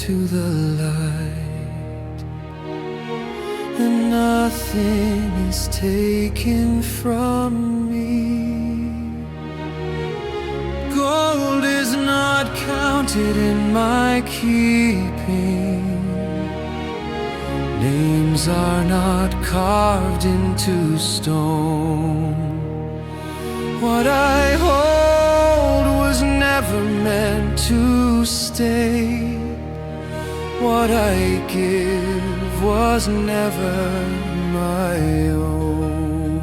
to the light, and nothing is taken from me. Gold is not counted in my keeping. Names are not carved into stone. What I hold was never meant to stay. What I give was never my own.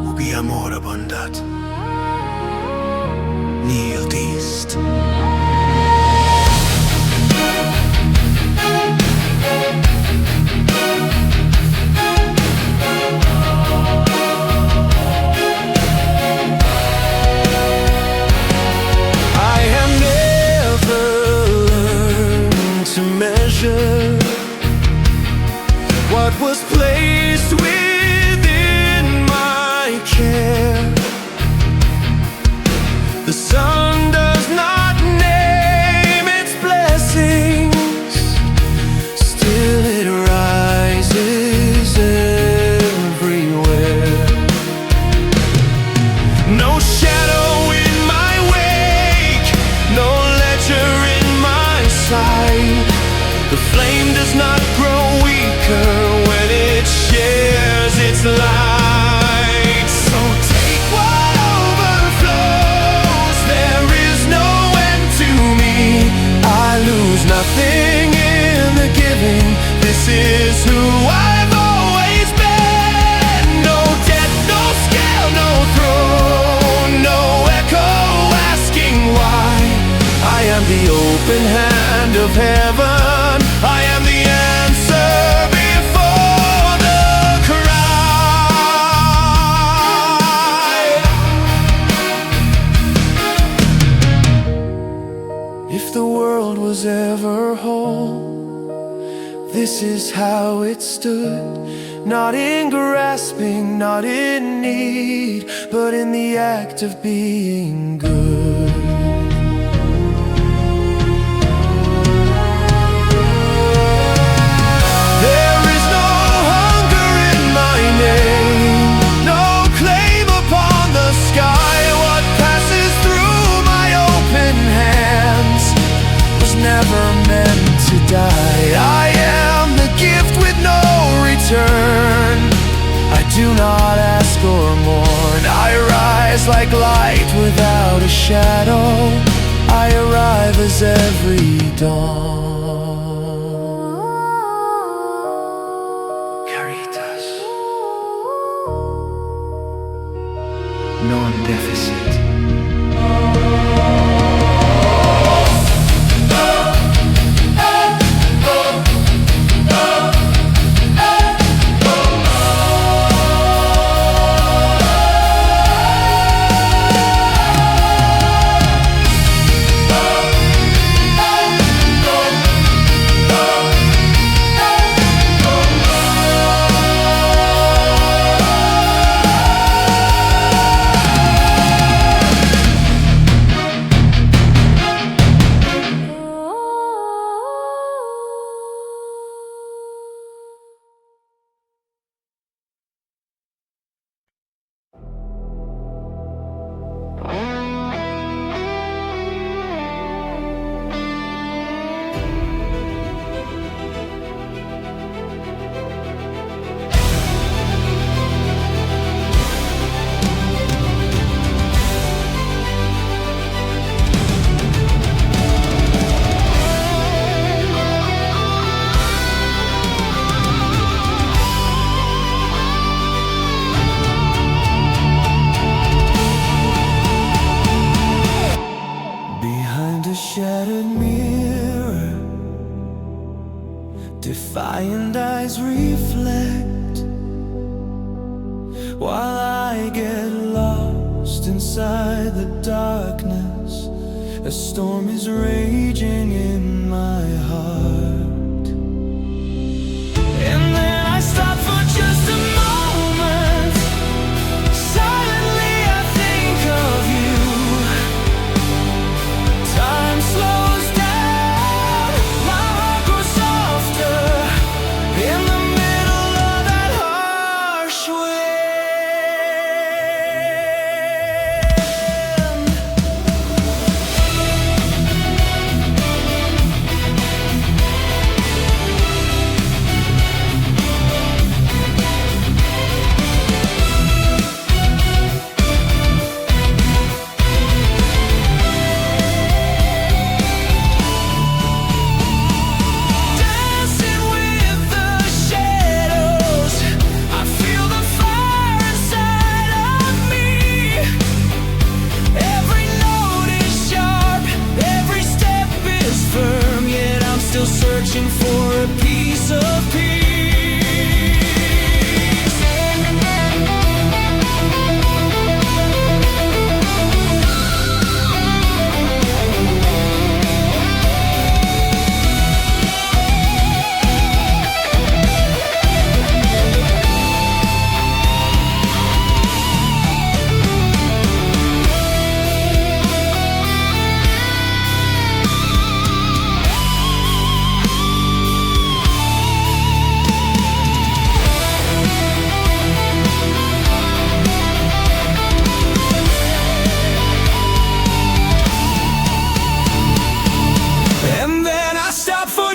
Ubi amor abundat, nihil dist. What was placed within my care. The sun does not name its blessings, still it rises everywhere. No shadow in my wake, no ledger in my sight. The flame does not grow weaker when it shares its light. So take what overflows, there is no end to me. I lose nothing in the giving, this is who I've always been. No debt, no scale, no throne, no echo asking why. I am the open hand of heaven, I am the answer before the cry. If the world was ever whole, this is how it stood. Not in grasping, not in need, but in the act of being good. Never meant to die. I am the gift with no return. I do not ask or mourn. I rise like light without a shadow. I arrive as every dawn. Caritas, non deficit. Defiant eyes reflect while I get lost inside the darkness. A storm is raging in my heart, and then I stop for just a moment. Silently I think of you. Time slows down. searching for a piece of peace.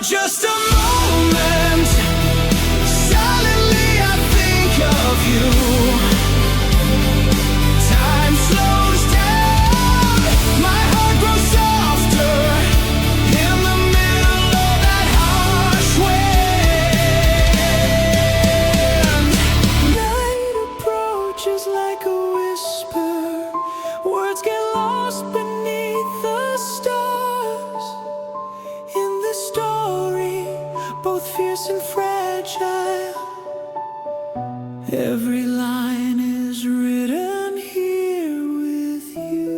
Just a moment, silently I think of you. Time slows down, my heart grows softer in the middle of that harsh wind. Night approaches like a whisper, words get lost beneath the stars. In this story, both fierce and fragile, every line is written here with you.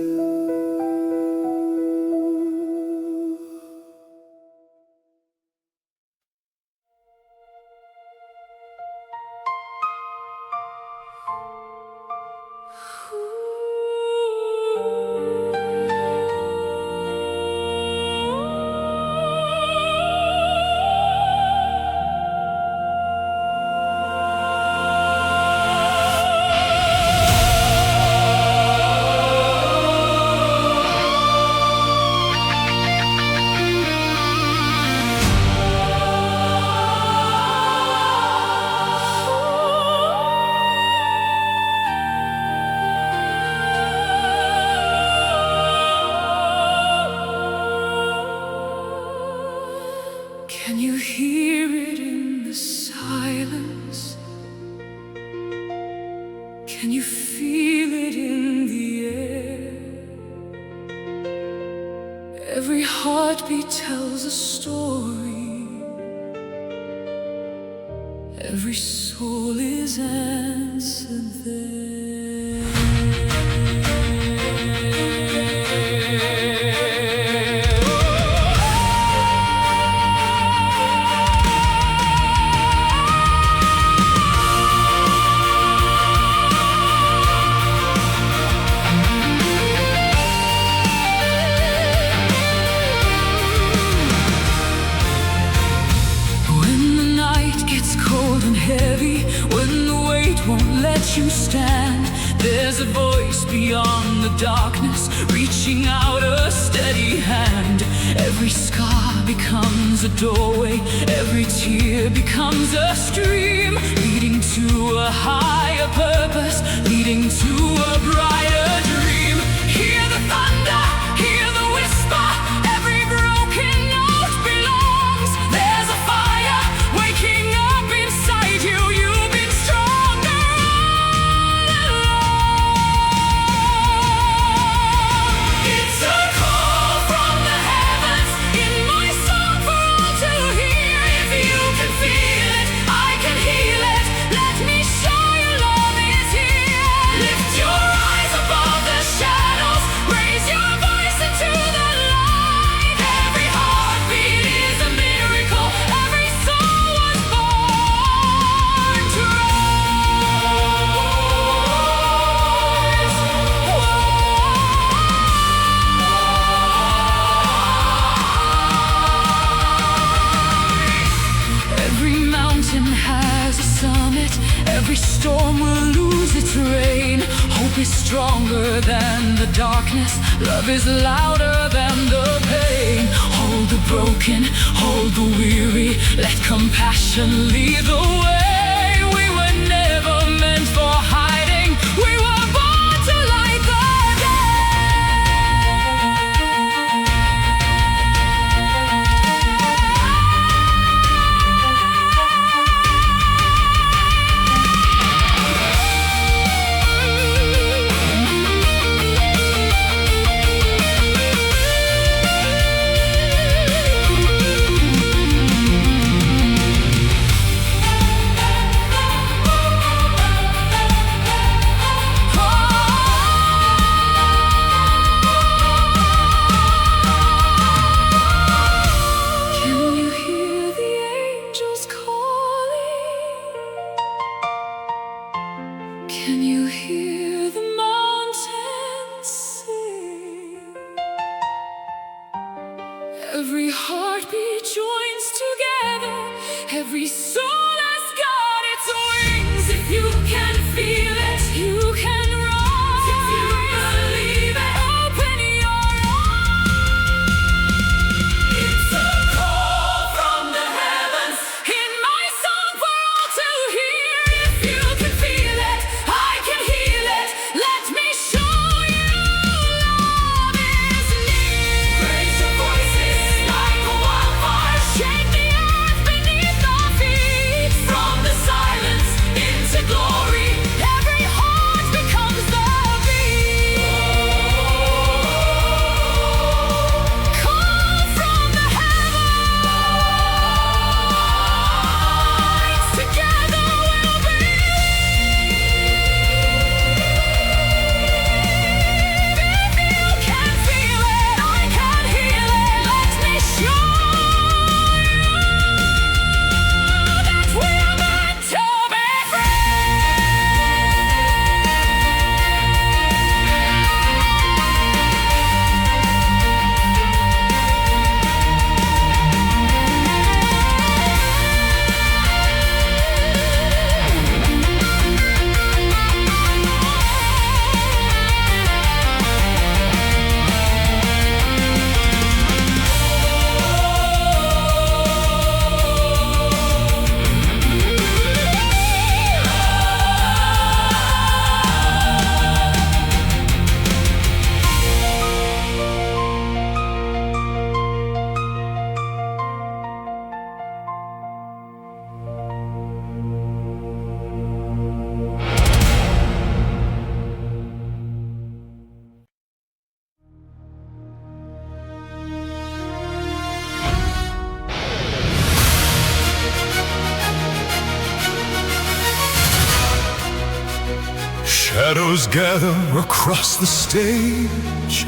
Can you hear it in the silence? Can you feel it in the air? Every heartbeat tells a story. Every soul is answered there. Heavy, when the weight won't let you stand, there's a voice beyond the darkness, reaching out a steady hand. Every scar becomes a doorway, every tear becomes a stream, leading to a higher purpose, leading to a brighter dream. Hear the thunder, hear the whisper, every broken note belongs. There's a fire waking up inside you. You've been stronger all along. It's a call from the heavens in my song for all to hear. If you can feel it, I can heal it. Let me show you love is here. Lift your eyes above the shadows, raise your voice into the light. Every heartbeat is a miracle, every soul was born to rise. Every mountain has a summit, every storm will lose its rain. Hope is stronger than the darkness, love is louder than the pain. Hold the broken, hold the weary, let compassion lead the way. We were never meant for hiding, we were born to light the Every heartbeat joins together. Every soul has got its wings. If you can feel it, you can rise. If you believe it, open your eyes. It's a call from the heavens. In my song for all to hear. If you can feel it, I can heal it. Let me show you love is near. Raise your voices like a wildfire. Shake the earth beneath our feet. From the silence into glory, every heart becomes the beat. Call from the heavens. Together we'll believe. If you can feel it, I can heal it. Let me show you that we're meant to be free. Shadows gather across the stage.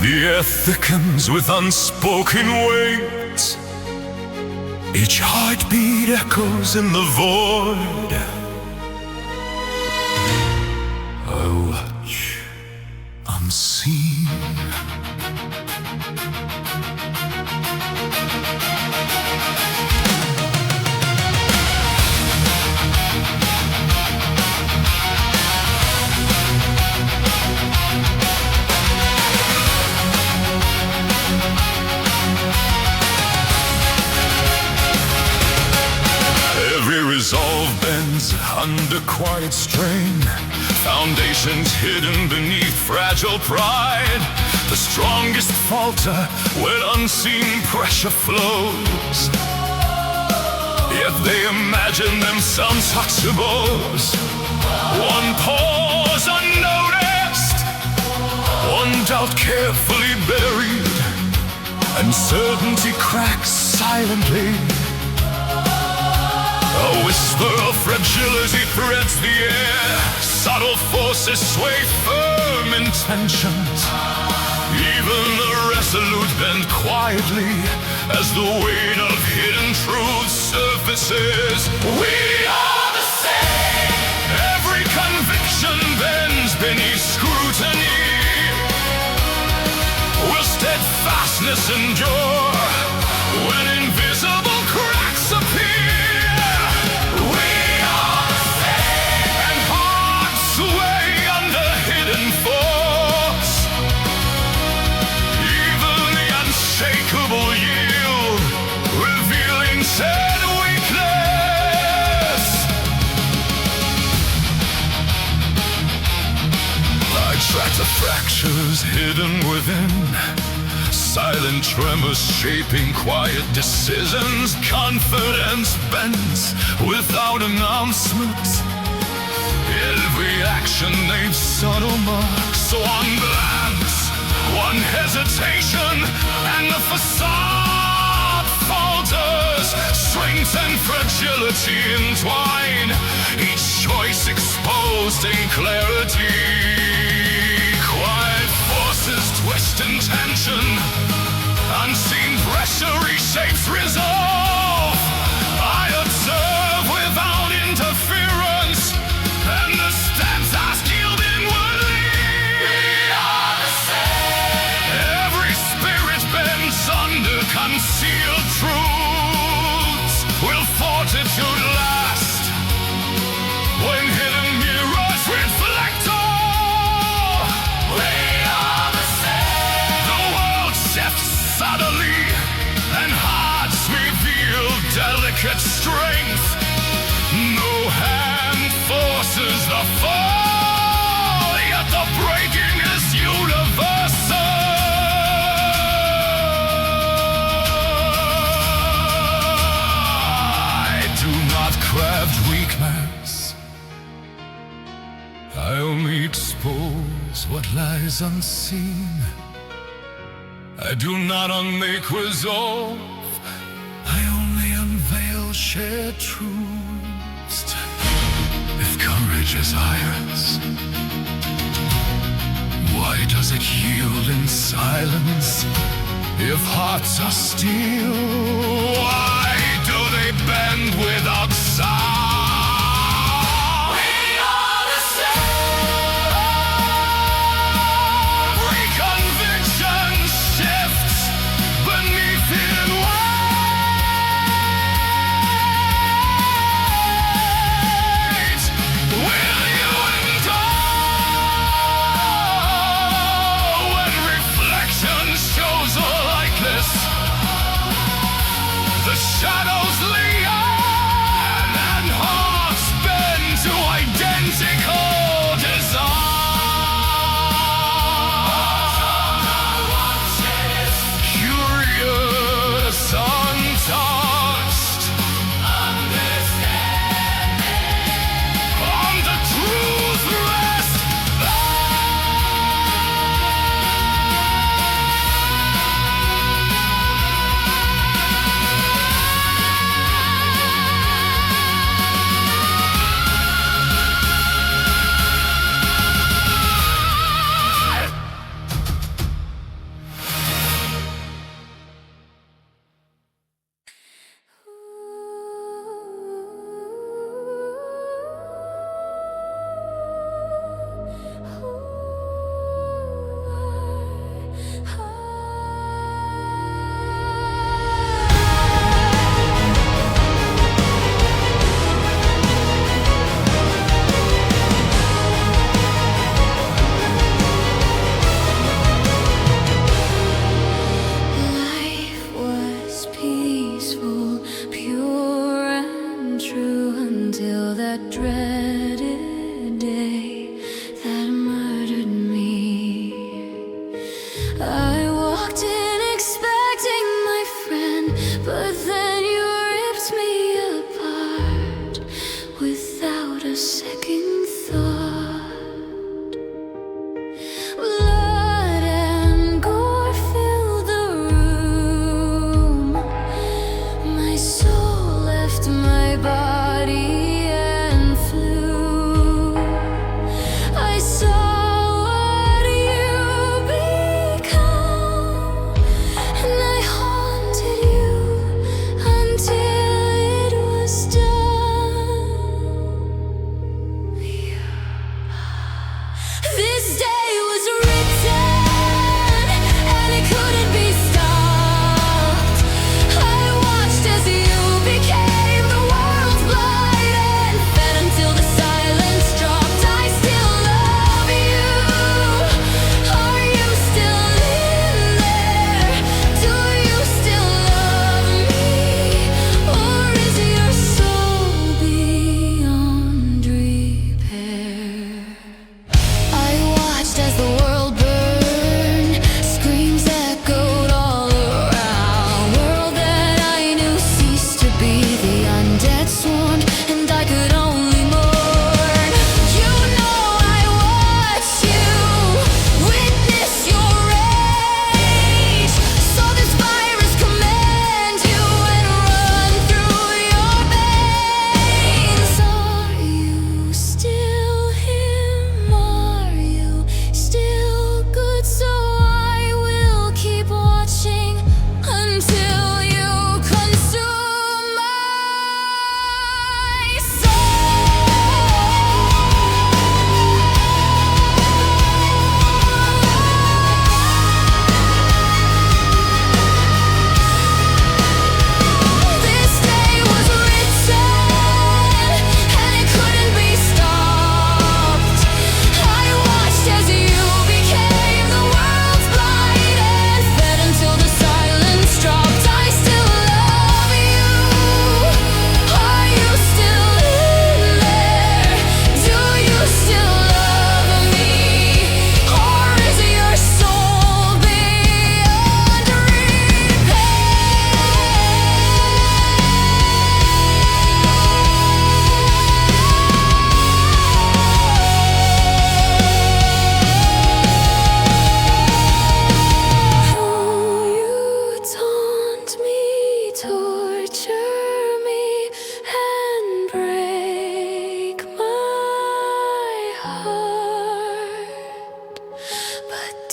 The air thickens with unspoken weight. Each heartbeat echoes in the void. I watch, unseen. Every resolve bends under quiet strain. Foundations hidden beneath fragile pride. The strongest falter when unseen pressure flows. Yet they imagine themselves untouchables. One pause unnoticed, one doubt carefully buried. Uncertainty cracks silently. A whisper of fragility threads the air. Subtle forces sway firm intentions. Even the resolute bend quietly as the weight of hidden truth surfaces. We are the same. Every conviction bends beneath scrutiny. Will steadfastness endure when invisible cracks appear? The fractures hidden within, silent tremors shaping quiet decisions. Confidence bends without announcement. Every action leaves subtle marks. One glance, one hesitation, and the facade falters. Strength and fragility entwine, each choice exposed in clarity. Quiet forces twist in tension. Unseen pressure reshapes resolve. I observe without interference, and the steps are skilled inwardly. We are the same. naked strength. No hand forces the fall, yet the breaking is universal. I do not craft weakness, I only expose what lies unseen. I do not unmake resolve, I only unveil shared truths. If courage is irons, why does it yield in silence? If hearts are steel, why do they bend without sound? Shadows lean and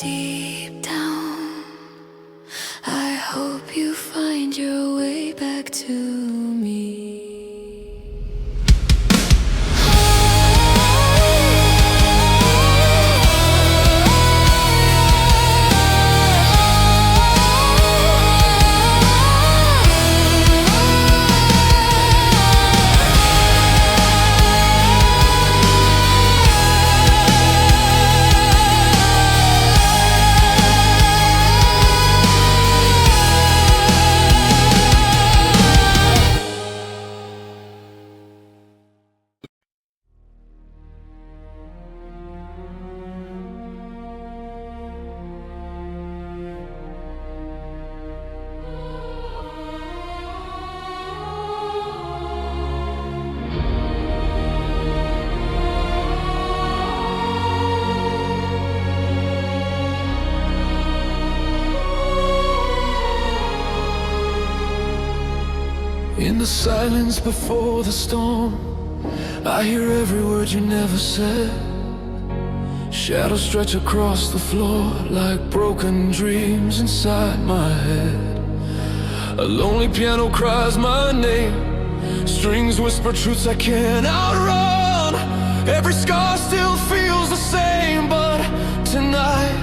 deep down, I hope you find your way back to me. In the silence before the storm, I hear every word you never said. Shadows stretch across the floor like broken dreams inside my head. A lonely piano cries my name, strings whisper truths I can't outrun. Every scar still feels the same, but tonight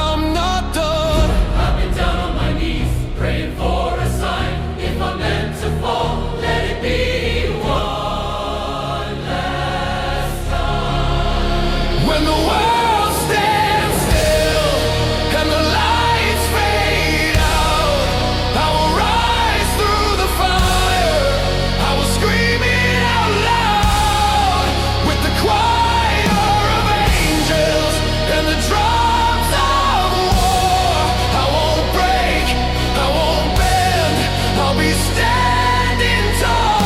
I'm not done. I've been down on my knees, praying for a sign. If I'm meant to fall, let it be one last time. When the world stands still and the lights fade out, I will rise through the fire. I will scream it out loud with the choir of angels and the drums of war. I won't break, I won't bend, I'll be standing tall.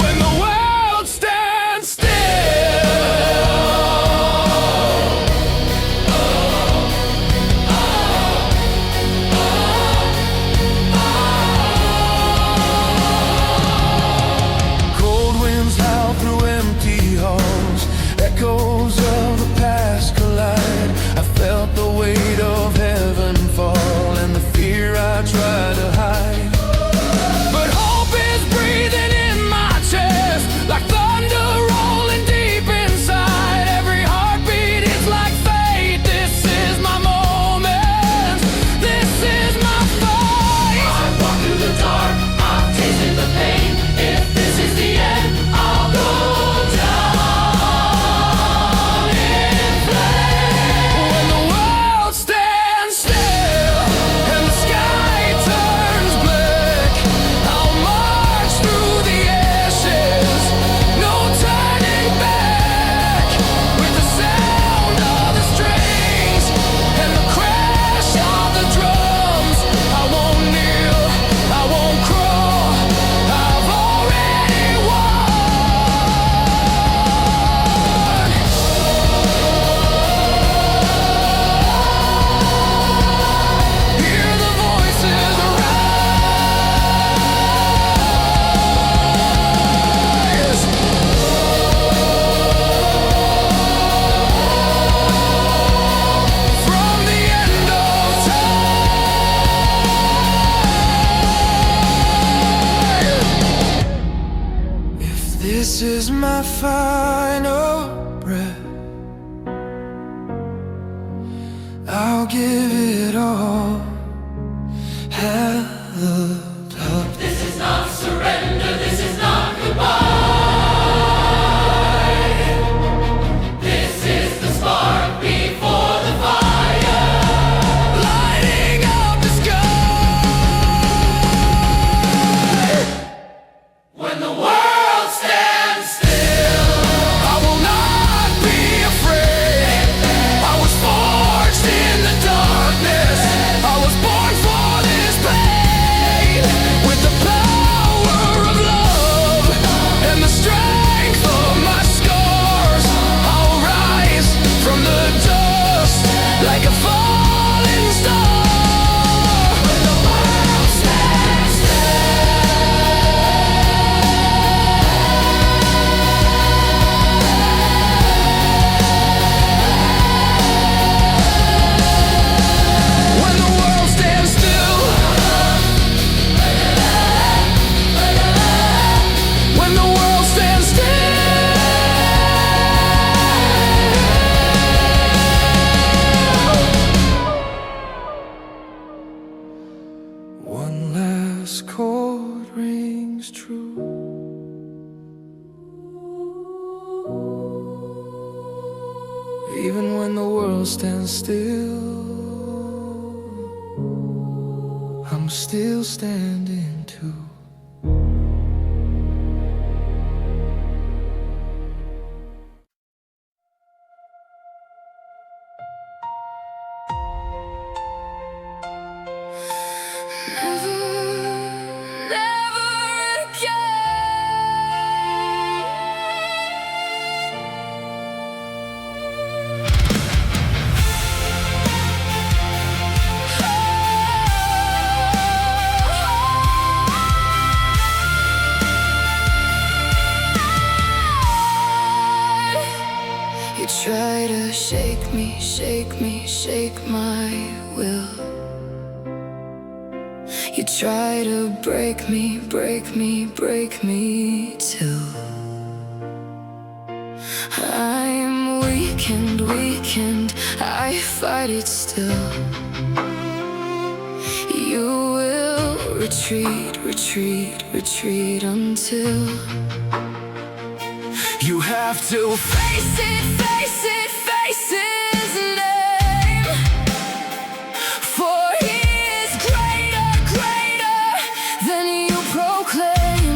When the world stands still. Cold winds howl through empty halls, echoes of the past collide. I felt the weight of heaven fall and the fear I tried to hide. But hope is breathing in my chest like thunder rolling deep inside. Every heartbeat is like fate. This is my moment. This is my fight. I walk through the dark, I've tasted the pain. If this is the end, I'll go down in flames. When the world stands still and the sky turns black, I'll march through the ashes, no turning back. With the sound of the strings and the crash of the drums, I won't kneel, I won't crawl, I've already won. Hear the voices rise. From the end of time. If this is my final breath, I'll give it all. Held up. This is not surrender, this is not goodbye. This is the spark before the fire. Lighting up the sky. When the world stands still, I will not be afraid. I was forged in the darkness. I was born for this pain. Even when the world stands still, I'm still standing too. You try to shake me, shake me, shake my will. You try to break me, break me, break me till I'm weakened, weakened, I fight it still. You will retreat, retreat, retreat until You have to face it, face it, face his name. For he is greater, greater than you proclaim.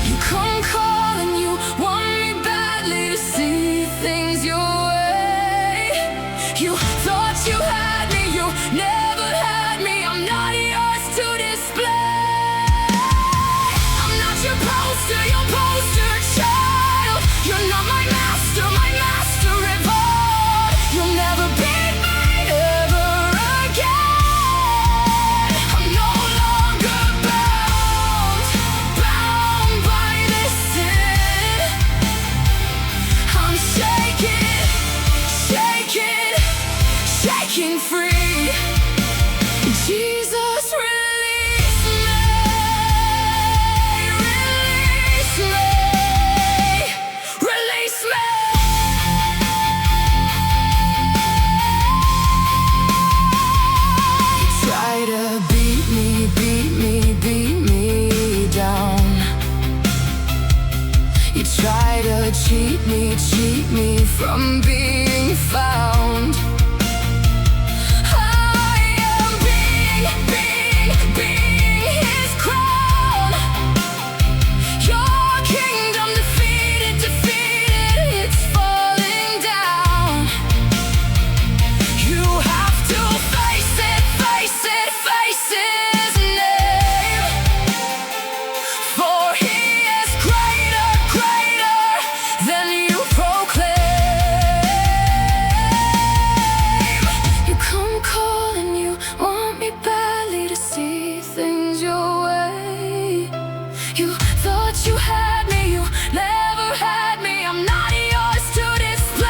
You come calling, you want me badly to see things your way. You thought you had me, you never had me. I'm not yours to display. Your poster child. You're not my master revolt. You'll never beat me ever again. I'm no longer bound by this sin. I'm shaking, shaking, shaking free. Jesus, release me. Cheat me from being found. I am being his crown. Your kingdom defeated, it's falling down. You have to face it, face it, face his name. For he is greater, greater than you proclaim. You come calling, you want me badly to see things your way. You thought you had me, you never had me. I'm not yours to display.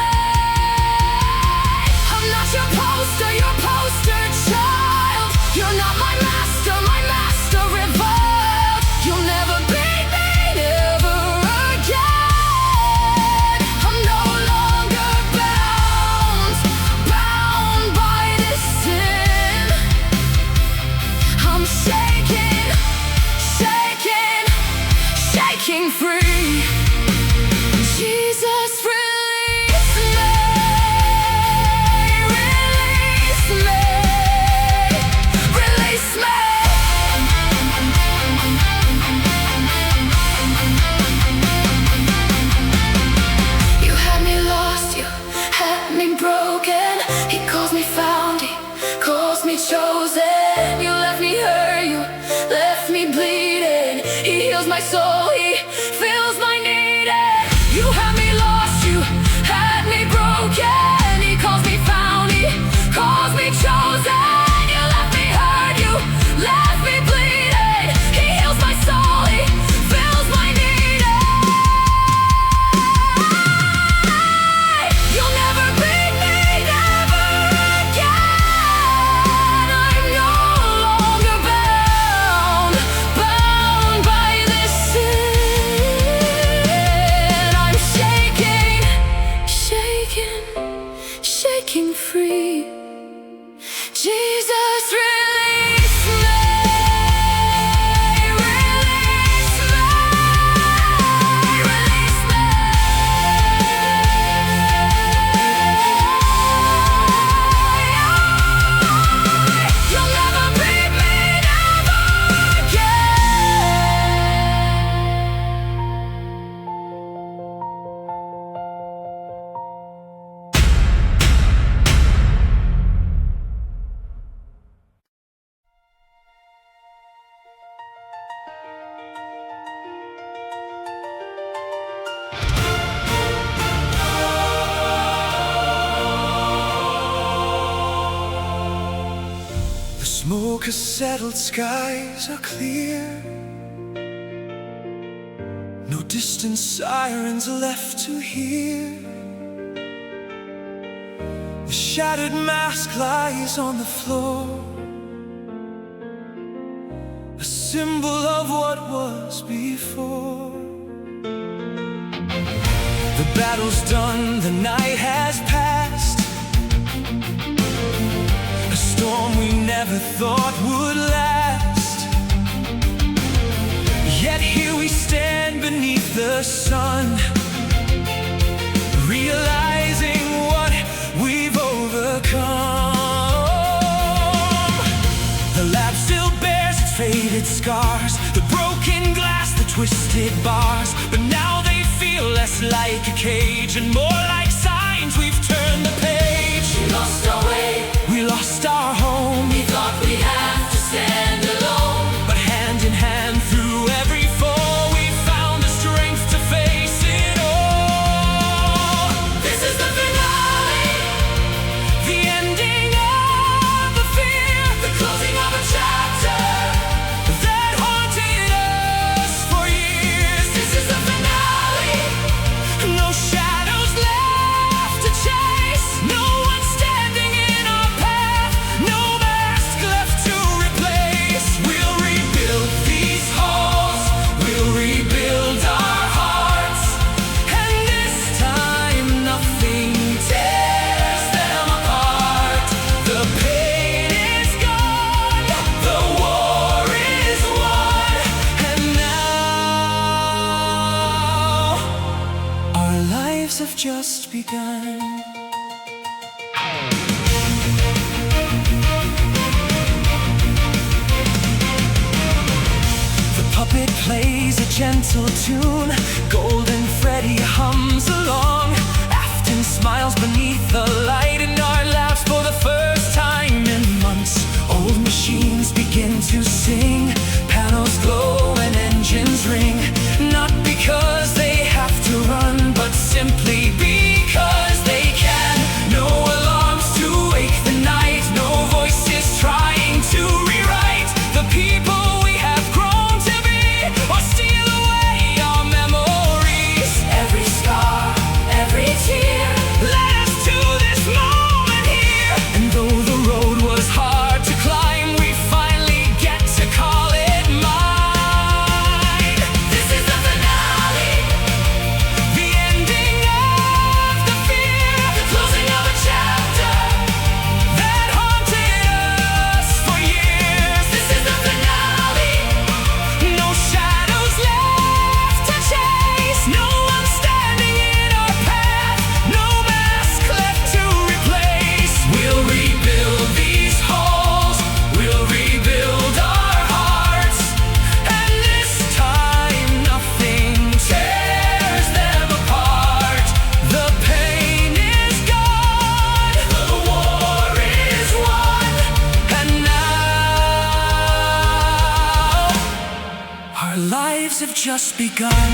I'm not your poster child. You're not my master revolt. You'll never beat me ever again. I'm no longer bound by this sin. I'm shaking, shaking, shaking free. Jesus, release me, release me, release me. You had me lost, you had me broken. He calls me found, he calls me chosen. You left me hurt, you left me bleeding. He heals my soul, he fills my need. You had me lost, you had me broken. He calls me found, he calls me chosen. You left me hurt, you left me bleeding. He heals my soul, he fills my need. You'll never beat me, never again. I'm no 'cause settled skies are clear. No distant sirens left to hear. The shattered mask lies on the floor, a symbol of what was before. The battle's done, the night has passed, a storm we never thought would last. Yet here we stand beneath the sun, realizing what we've overcome. The lab still bears its faded scars, the broken glass, the twisted bars, but now they feel less like a cage and more like signs we've turned the page. We lost our way, we lost our home, we thought we'd have to stand alone. but hand in hand through every fall we found the strength to face it all. This is the finale, The ending of the fear, the closing of a chapter. that haunted us for years. This is the finale, No shadows left to chase, no one standing in our path, no mask left to replace. We'll rebuild these halls, we'll rebuild our hearts, and this time nothing tears them apart. The pain is gone, the war is won, and now our lives have just begun. The puppet plays a gentle tune, Golden Freddy hums along. Afton smiles beneath the light in our laps for the first time in months. Old machines begin to sing, panels glow and engines ring, not because they have to run, but simply because they can. No alarms to wake the night, no voices trying to rewrite the people we have grown to be, or steal away our memories. Every scar, every tear led us to this moment here. And though the road was hard to climb, we finally get to call it mine. this is the finale, The ending of the fear, the closing of a chapter. that haunted us for years. This is the finale, No shadows left to chase, no one standing in our path, no mask left to replace. We'll rebuild these halls, we'll rebuild our hearts, and this time nothing tears them apart. The pain is gone, the war is won, and now our lives have just begun.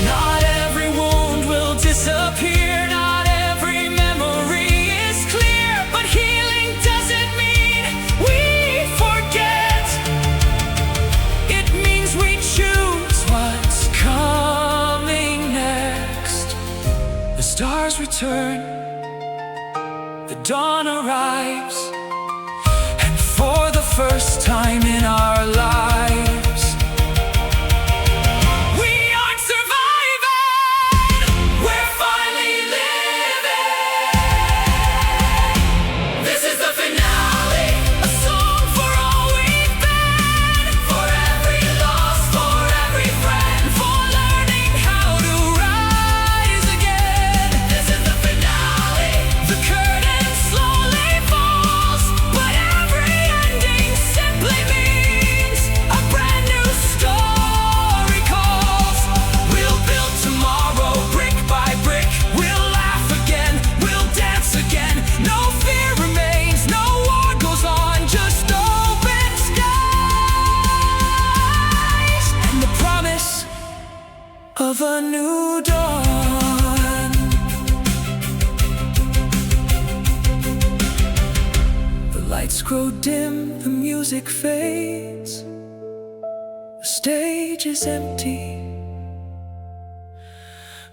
Not every wound will disappear, not every memory is clear, but healing doesn't mean we forget. It means we choose what's coming next. The stars return, the dawn arrives, and for the first time in our lives, we aren't surviving, we're finally living. this is the finale, A song for all we've been, for every loss, for every friend. for learning how to rise again. This is the finale, The curtain slowly falls, but every ending simply means a brand new story calls. We'll build tomorrow brick by brick, we'll laugh again, we'll dance again. No fear remains, no war goes on, just open skies and the promise of a new dawn. grow dim, the music fades, the stage is empty.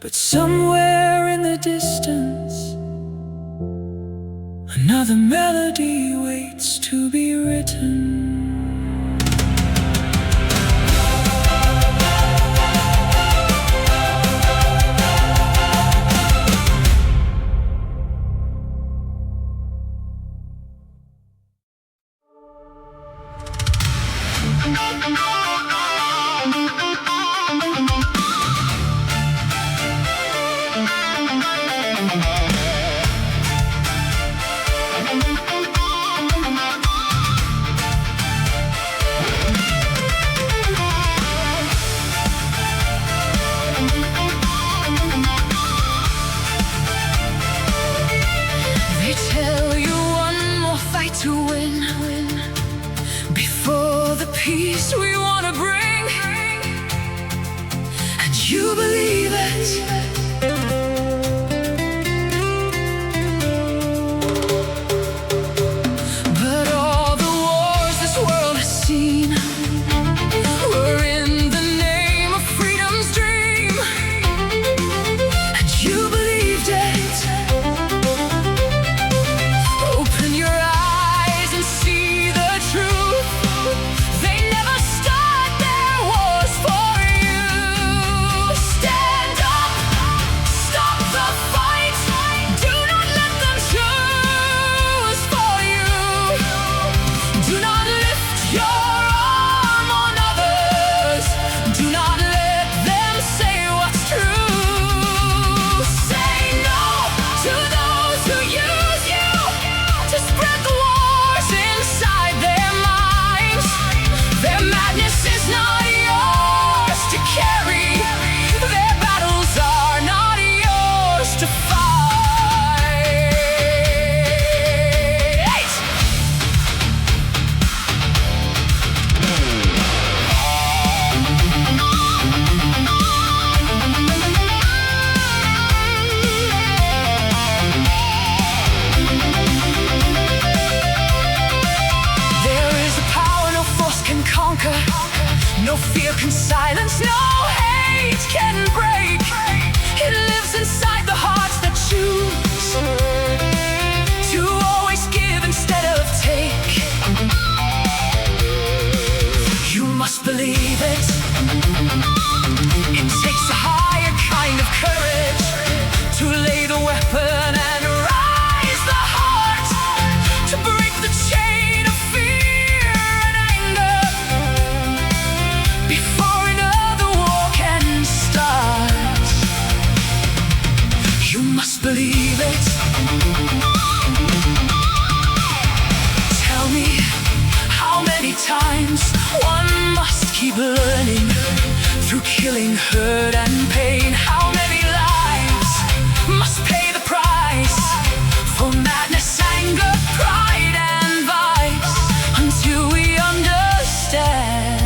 But somewhere in the distance, another melody waits to be written. They tell you one more fight to win before the peace we want to bring, and you believe it. But all the wars this world has seen were in the name of freedom's dream, and you believed it. Open your eyes and see the truth. They never start their wars for you. Stand up, stop the fight. Do not let them choose for you. Do not lift your arm on others. Do not let them say what's true. Say no to those who use you to spread the wars inside their minds. Their madness is not yours to carry. Their battles are not yours to fight. There is a power no force can conquer, no fear can silence, no hate can break. It lives inside the hearts that choose to always give instead of take. You must believe it. It takes a higher kind of courage to lay the weapon and rise the heart, to break the chain of fear and anger before another war can start. You must believe it. Tell me how many times one must keep learning through killing, hurt, and pain. How many lives must pay the price for madness, anger, pride, and vice, until we understand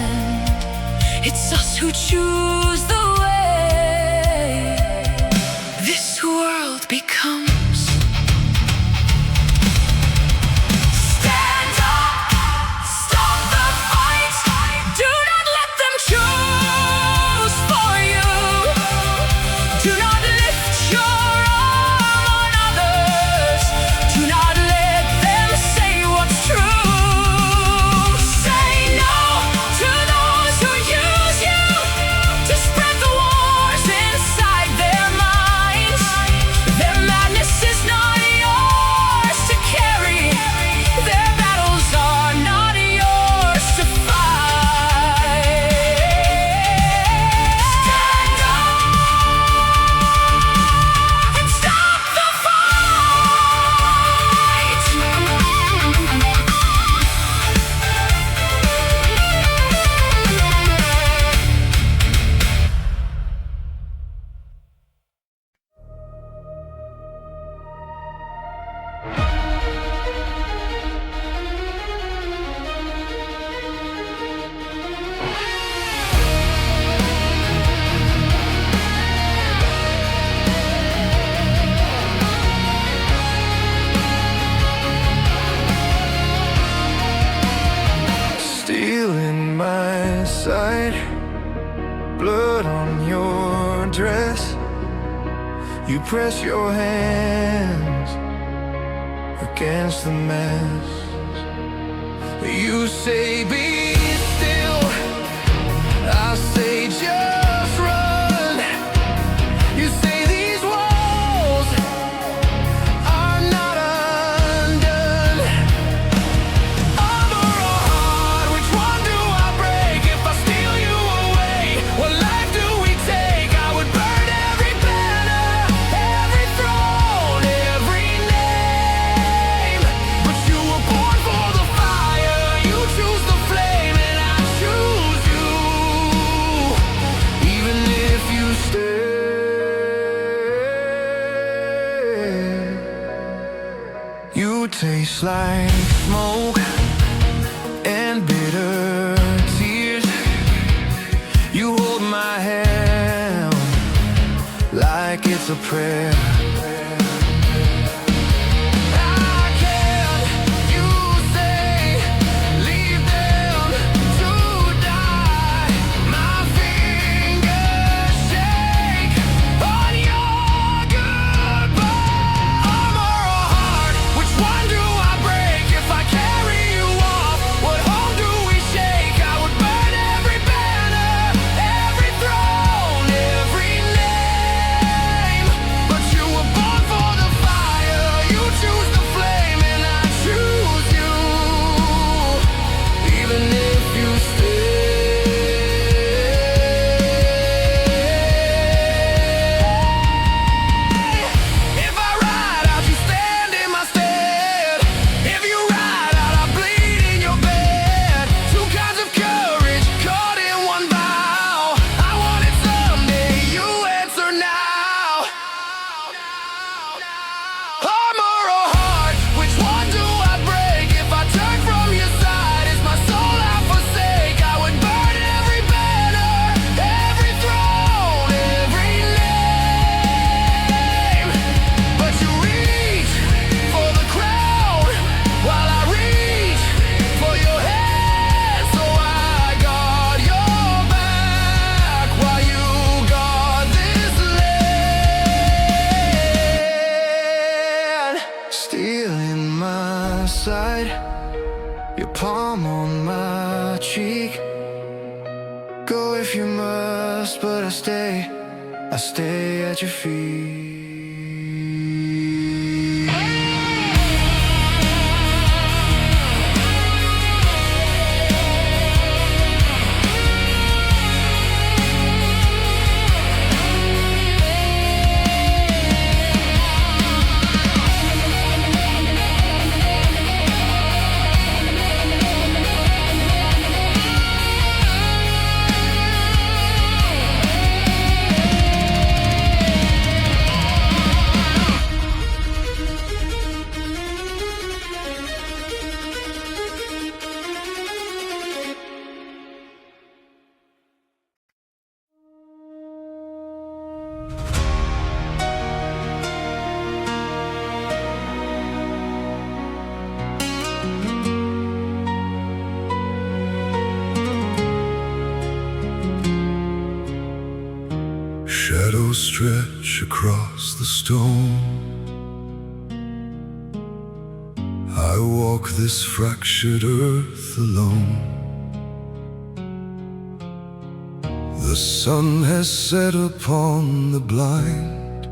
it's us who choose the way this world becomes. Stand up, stop the fight. Do not let them choose for you. Do not lift your arm on others. Do not let them say what's true. Say no to those who use you to side, blood on your dress. You press your hands against the mess. You say be still, I say just run. You say these walls are not undone. Armor or heart, which one do I break? If I steal you away, what life do we take? I would burn every banner, every throne, every name. But you were born for the fire, you choose the flame, and I choose you. Even if you stay, you taste like smoke and bitter tears. You hold my hand like it's a prayer. I can't, you say, leave them to die. My fingers shake on your goodbye. Armor or heart, which one do I break? If I carry you off, what home do we shake? I would burn every banner, every throne, every name. But you were born for the fire, you choose the flame, and I choose you. Even if you stay. If I ride out, you stand in my stead. If you ride out, I bleed in your bed. Two kinds of courage caught in one vow. I want it someday, you answer now. Armor or heart, which one do I break? If I turn from your side, is my soul I forsake? I would burn every banner, every throne, every name. But you reach for the crown, while I reach for your hand. So I guard your back while you guard this land. Steel in my side, your palm on my cheek. Go if you must, but I stay at your feet. Shadows stretch across the stone. I walk this fractured earth alone. The sun has set upon the blind,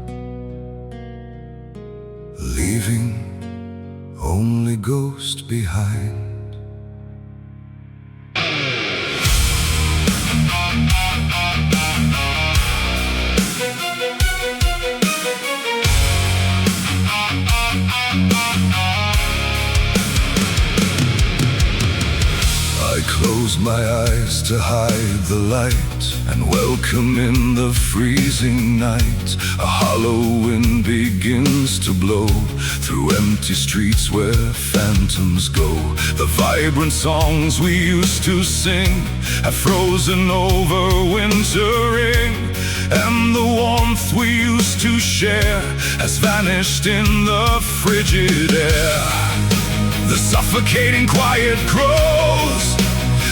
leaving only ghost behind. I close my eyes to hide the light and welcome in the freezing night. A hollow wind begins to blow through empty streets where phantoms go. The vibrant songs we used to sing have frozen over, wintering, and the warmth we used to share has vanished in the frigid air. The suffocating quiet grows,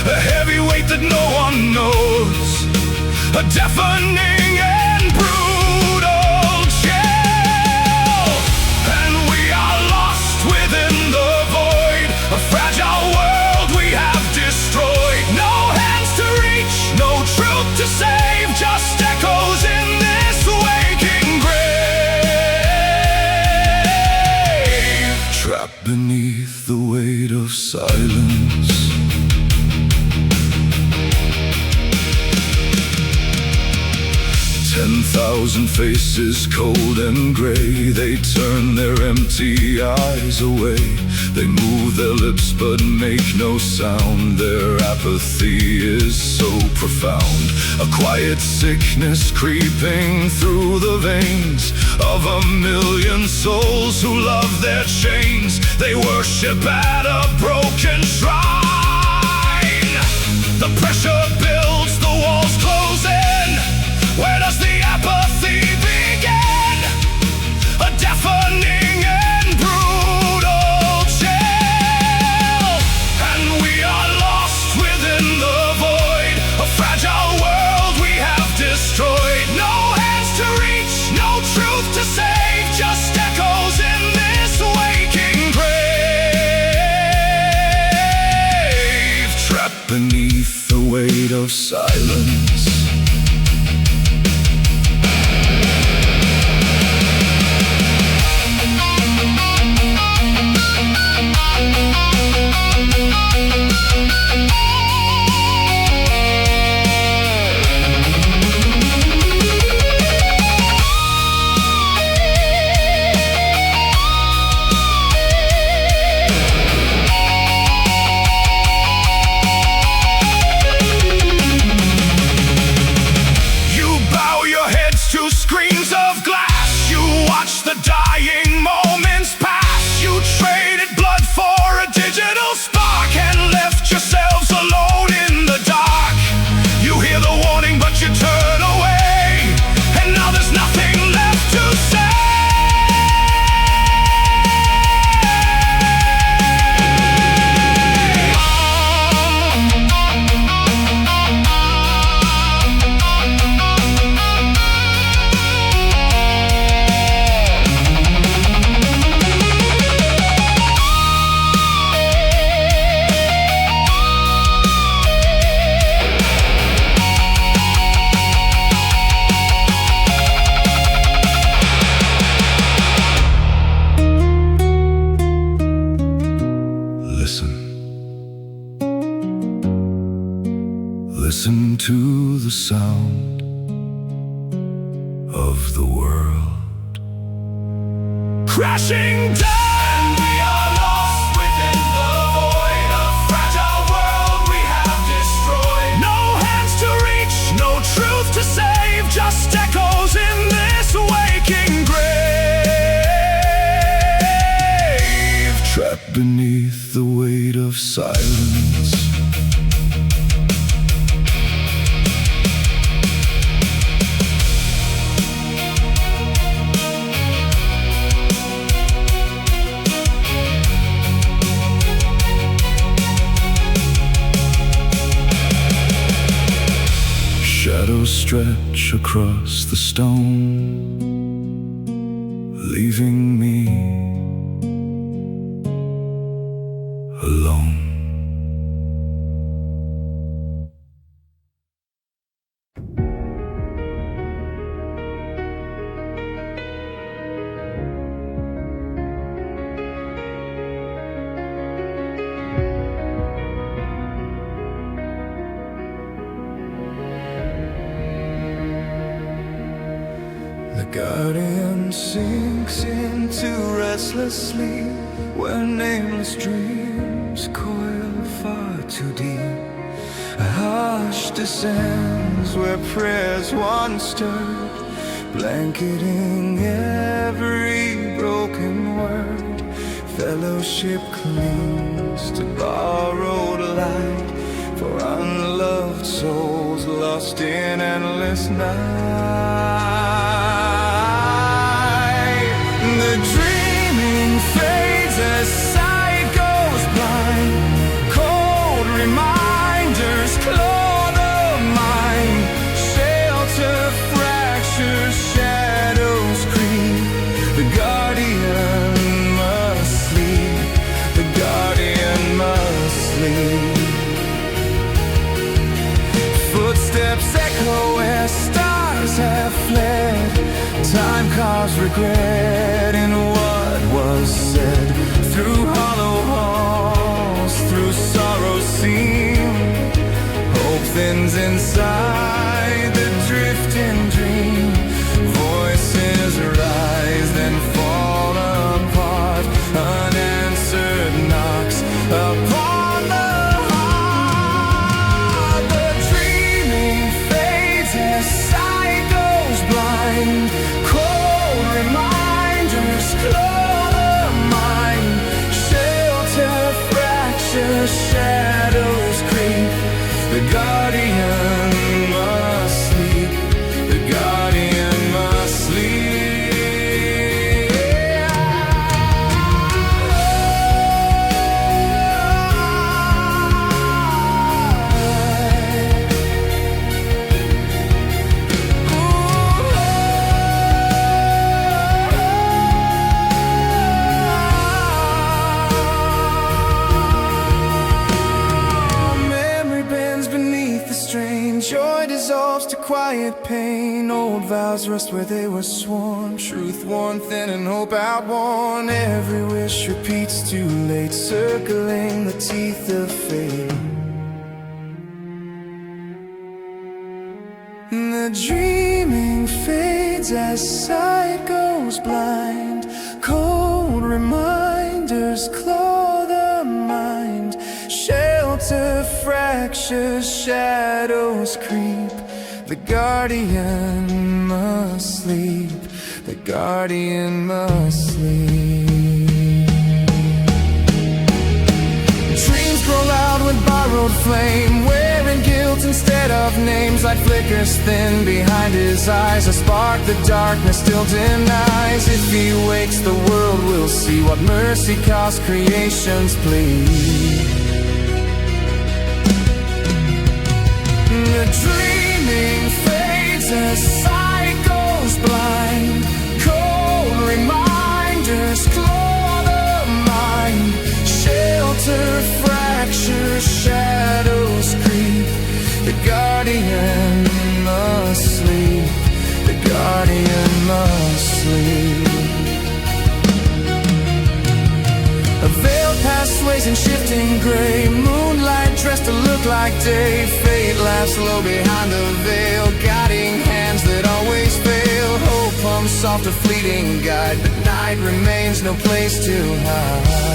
a heavy weight that no one knows, a deafening and brutal chill. And we are lost within the void, a fragile world we have destroyed. No hands to reach, no truth to save, just echoes in this waking grave. Trapped beneath the weight of silence, 10,000 faces cold and gray, they turn their empty eyes away. They move their lips but make no sound, their apathy is so profound. A quiet sickness creeping through the veins of a million souls who love their chains. They worship at a broken shrine. The pressure builds, the walls close in. Where does the apathy begin? A deafening and brutal chill. And we are lost within the void, a fragile world we have destroyed. No hands to reach, no truth to save, just echoes in this waking grave. Trapped beneath the weight of silence. Screens of glass, you watch the dying moments pass. You traded blood for a digital spark and left yourselves alone in the dark. You hear the warning but you turn away, and now there's nothing left to say. Listen to the sound of the world crashing down. And we are lost within the void, a fragile world we have destroyed. No hands to reach, no truth to save, just echoes in this waking grave. Trapped beneath the weight of silence. Shadows stretch across the stone, leaving me alone. The guardian sinks into restless sleep, where nameless dreams coil far too deep. A hush descends where prayers once stirred, blanketing every broken word. Fellowship clings to borrowed light, for unloved souls lost in endless night. The dreaming fades as sight goes blind, cold reminders close. Time caused regret in what was said. Through hollow halls, through sorrow seen, hope thins inside the drifting dream. Voices rise then fall apart. Unanswered knocks upon the heart. The dreaming fades as sight goes blind. Cold reminders clothe the mind. Shelter fractures, shadows creep. The guardian must sleep. The guardian must sleep. Joy dissolves to quiet pain. Old vows rust where they were sworn. Truth worn thin and hope outworn. Every wish repeats too late, circling the teeth of fate. The dreaming fades as sight goes blind. Cold reminders claw the mind. Shelter fractures, shadows creep. The guardian must sleep. The guardian must sleep. Dreams grow loud with borrowed flame, wearing guilt instead of names. Like flickers thin behind his eyes, a spark the darkness still denies. If he wakes, the world will see what mercy cost creation's plea. The dreaming fades as sight goes blind. Cold reminders claw the mind. Shelter fractures, shadows creep. The guardian must sleep. The guardian must sleep. A veiled past sways in shifting gray. Moonlight dressed to look like day. Fate laughs low behind the veil, guiding hands that always fail. Hope pumps soft a fleeting guide, but night remains no place to hide.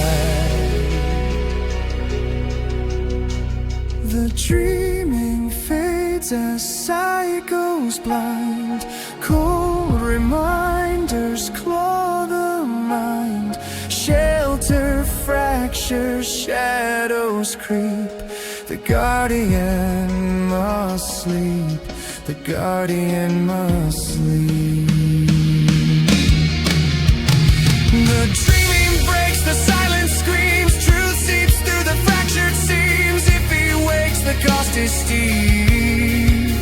The dreaming fades as sight goes blind. Cold reminders claw the mind. Shelter fractures, shadows creep. The guardian must sleep. The guardian must sleep. The dreaming breaks, the silence screams. Truth seeps through the fractured seams. If he wakes, the cost is steep.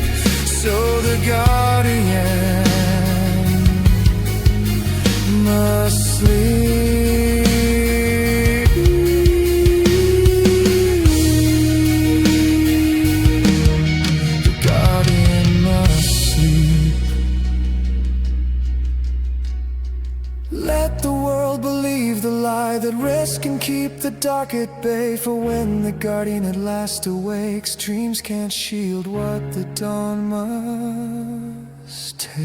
So the guardian must sleep. That rest can keep the dark at bay. For when the guardian at last awakes, dreams can't shield what the dawn must take.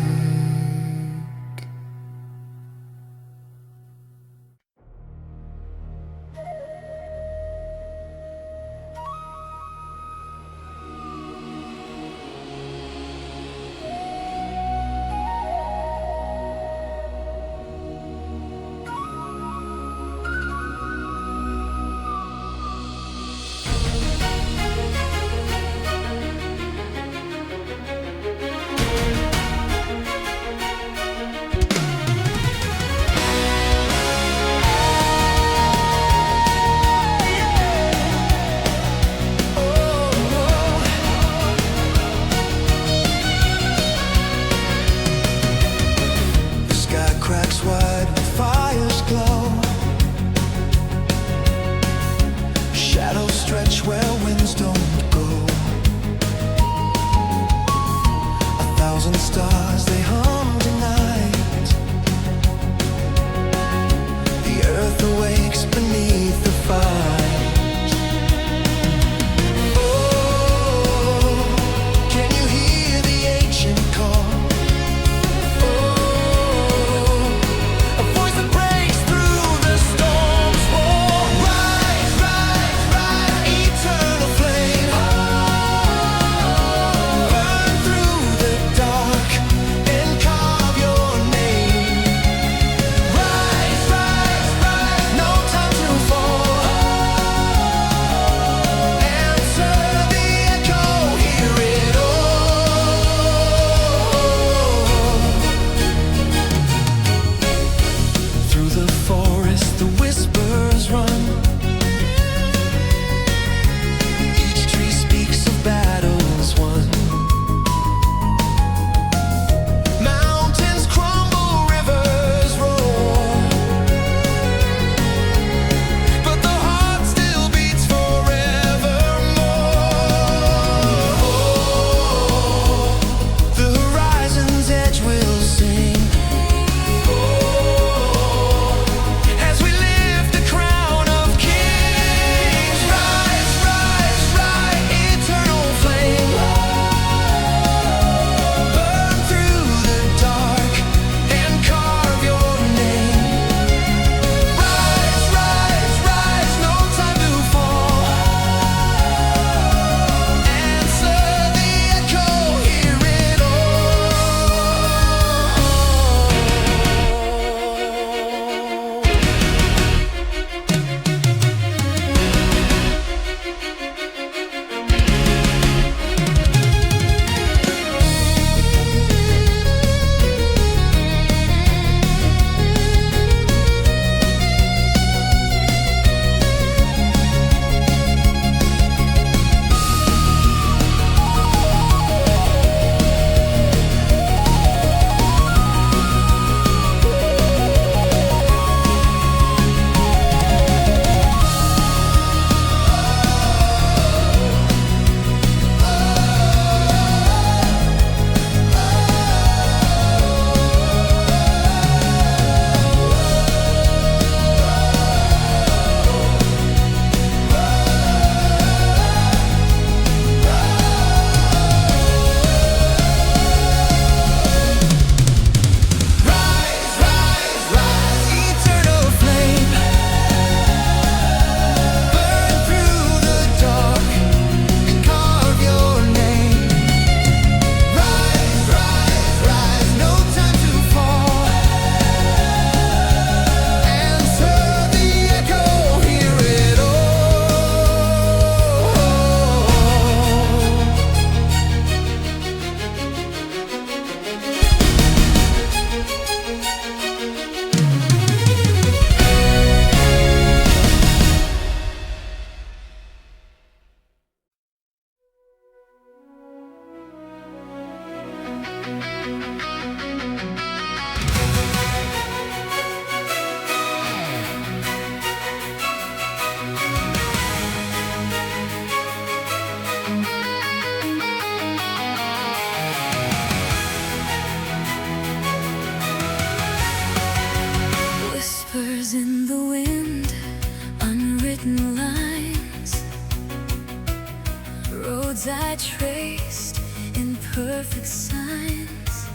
traced in perfect signs.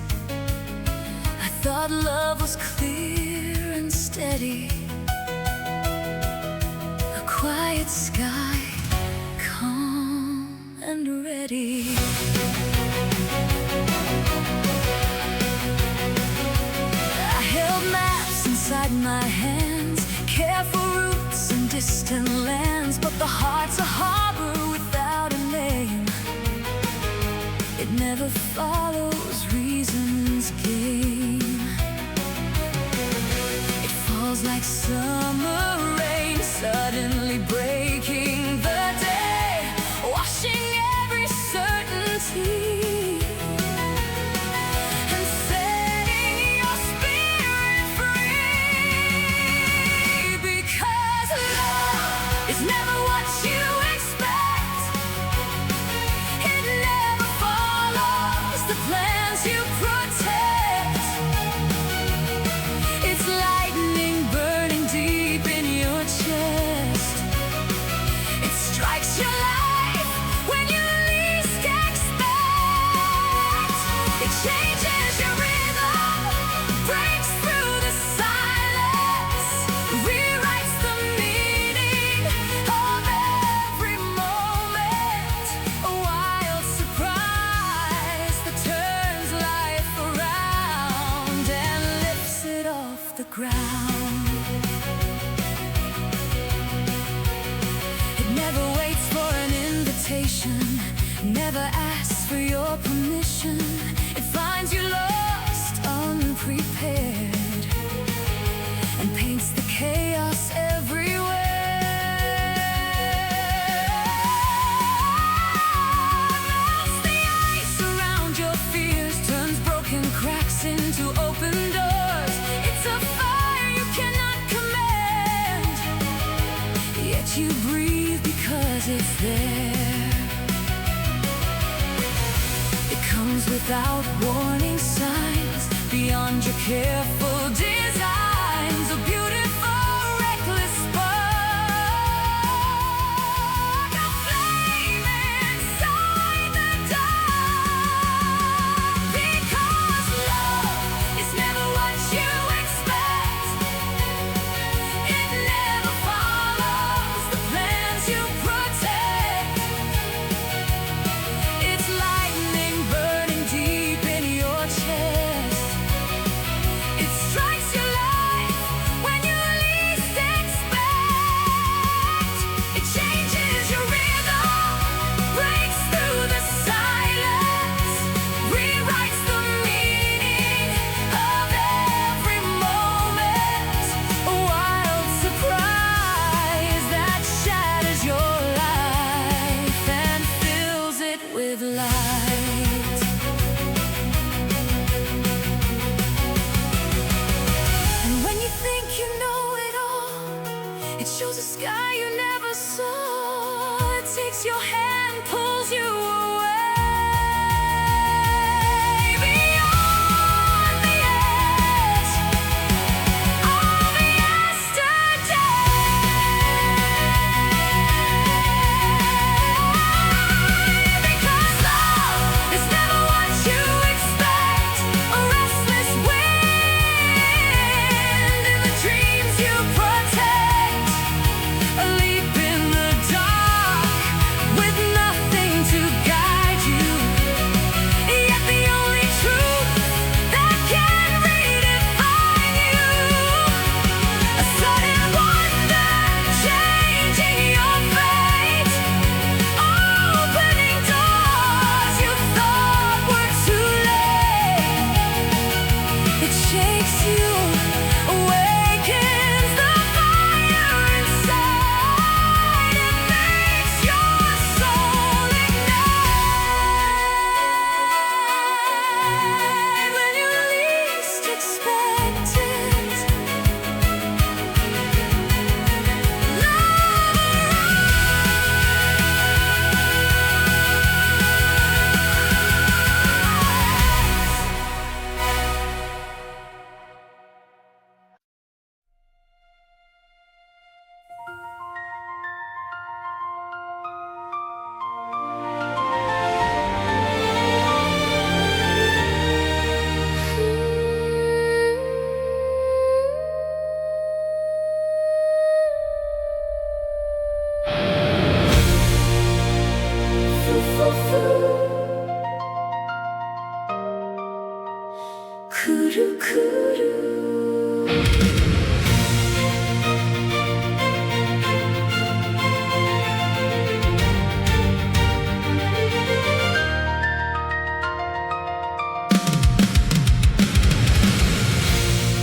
I thought love was clear and steady, a quiet sky, calm and ready. I held maps inside my hands, careful routes in distant lands, but the heart's a harbor without a name. It never follows reason's game. It falls like summer rain, suddenly breaking the day, washing every certainty, and setting your spirit free. Because love is never what you expect. It never follows the plans you protect. It's lightning burning deep in your chest. It strikes your life when you least expect. It changes your rhythm, breaks through the silence, rewrites the meaning of every moment. A wild surprise that turns life around and lifts it off the ground. It never waits for an invitation, never asks for your permission. It finds you lost, unprepared, and paints the chaos everywhere. Melts the ice around your fears, turns broken cracks into open doors. It's a fire you cannot command, yet you breathe because it's there. It comes without warning signs, beyond your careful designs. A beautiful, reckless spark, a flame inside the dark. Because love is never what you expect. It never follows the plans you protect. It's lightning burning deep in your chest. It strikes your life when you least expect. It changes your rhythm, breaks through the silence, rewrites the meaning of every moment. A wild surprise that shatters your life and fills it with light. And when you think you know it all, it shows a sky you never saw. It takes your hand, pulls you away, beyond the edge of yesterday. Because love くるくる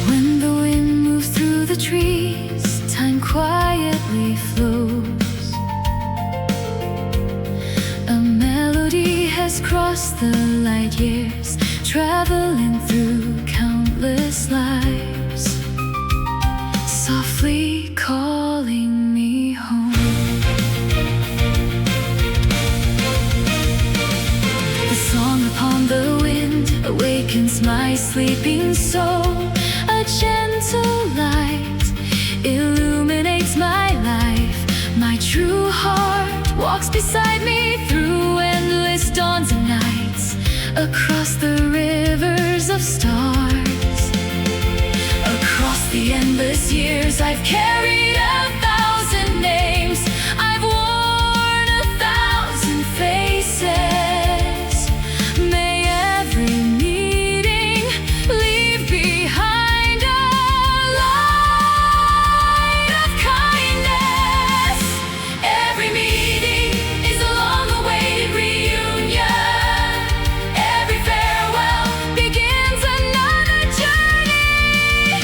When the wind moves through the trees, time quietly flows. A melody has crossed the light years, traveling through countless lives, softly calling me home. The song upon the wind awakens my sleeping soul. A gentle light illuminates my life. My true heart walks beside me through endless dawns and nights, across the rivers of stars. Across the endless years I've carried 1,000 names, I've worn 1,000 faces. May every meeting leave behind a light of kindness. Every meeting is a long-awaited reunion. Every farewell begins another journey.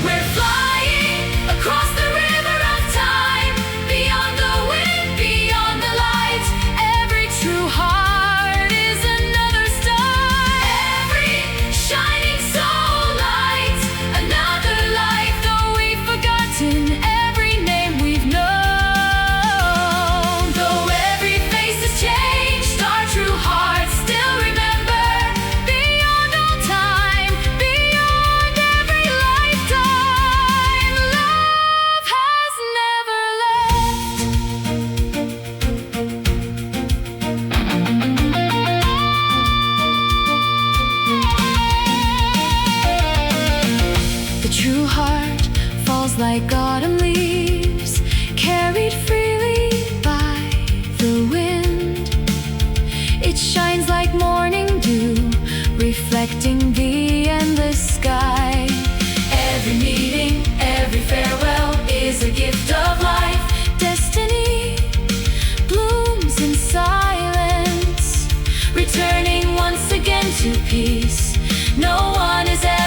We're flying across the river of time, beyond the wind, beyond the light. Every true heart is another star. Every shining soul light, another life. Though we've forgotten every name we've known, though every face has changed, our true hearts still remember. Beyond all time, beyond every lifetime, love has never left. The true heart falls like autumn leaves, carried freely by the wind. It shines like morning dew, reflecting the endless sky. Every meeting, every farewell is a gift of life. Destiny blooms in silence, returning once again to peace. No one is ever